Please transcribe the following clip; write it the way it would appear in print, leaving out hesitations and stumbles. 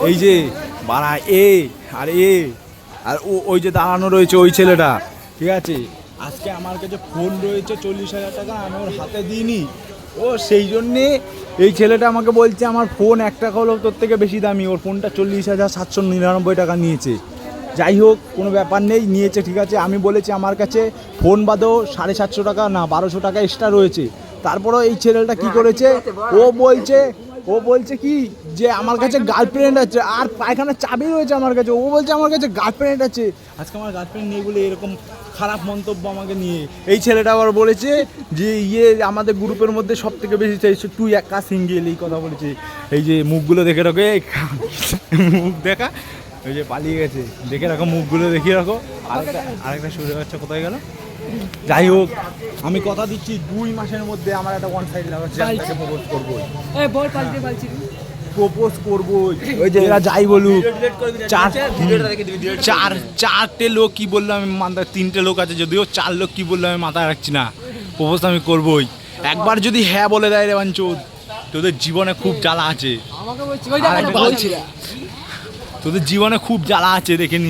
এই যে বাড়া এ আর এ আর ওই যে দাঁড়ানো রয়েছে ওই ছেলেটা, ঠিক আছে? আজকে আমার কাছে ফোন রয়েছে 40,000 টাকা, আমি ওর হাতে দিইনি। ও সেই জন্যে এই ছেলেটা আমাকে বলছে আমার ফোন 1 টাকা হলো তোর থেকে বেশি দামি, ওর ফোনটা 40,799 টাকা নিয়েছে। যাই হোক কোনো ব্যাপার নেই, নিয়েছে ঠিক আছে। আমি বলেছি আমার কাছে ফোন বাদেও 750 টাকা না 1200 টাকা এক্সট্রা রয়েছে। তারপরেও এই ছেলেটা কি করেছে, ও বলছে কি যে আমার কাছে গার্লফ্রেন্ড আছে আর পায়খানার চাবি রয়েছে আমার কাছে। ও বলছে আমার কাছে গার্লফ্রেন্ড আছে, আজকে আমার গার্লফ্রেন্ড নেই বলে এরকম খারাপ মন্তব্য আমাকে নিয়ে। এই ছেলেটা আবার বলেছে যে আমাদের গ্রুপের মধ্যে সব থেকে বেশি চাইছে তুই একা সিঙ্গেল, এই কথা বলেছে। এই যে মুখগুলো দেখে রাখো, এই মুখ দেখা, ওই যে পালিয়ে গেছে, দেখে রাখো মুখগুলো দেখিয়ে রাখো। আরেকটা সুরে বাচ্চা কোথায় গেল? যাই হোক আমি কথা দিচ্ছি 2 মাসের মধ্যে আমার একটা ওয়ান সাইড লাগাচ্ছে, প্রপোজ করবোই, প্রপোজ করবোই। ওই যে এরা যাই বলুক, চারটে লোক কি বললো আমি মাথা, 3টে লোক আছে যদিও, 4 লোক কি বললো আমি মাথায় রাখছি না। প্রপোজ আমি করবোই। একবার যদি হ্যাঁ বলে দেয় রে বাঞ্চোদ, তোদের জীবনে খুব জ্বালা আছে, তোদের জীবনে খুব জ্বালা আছে দেখে নি।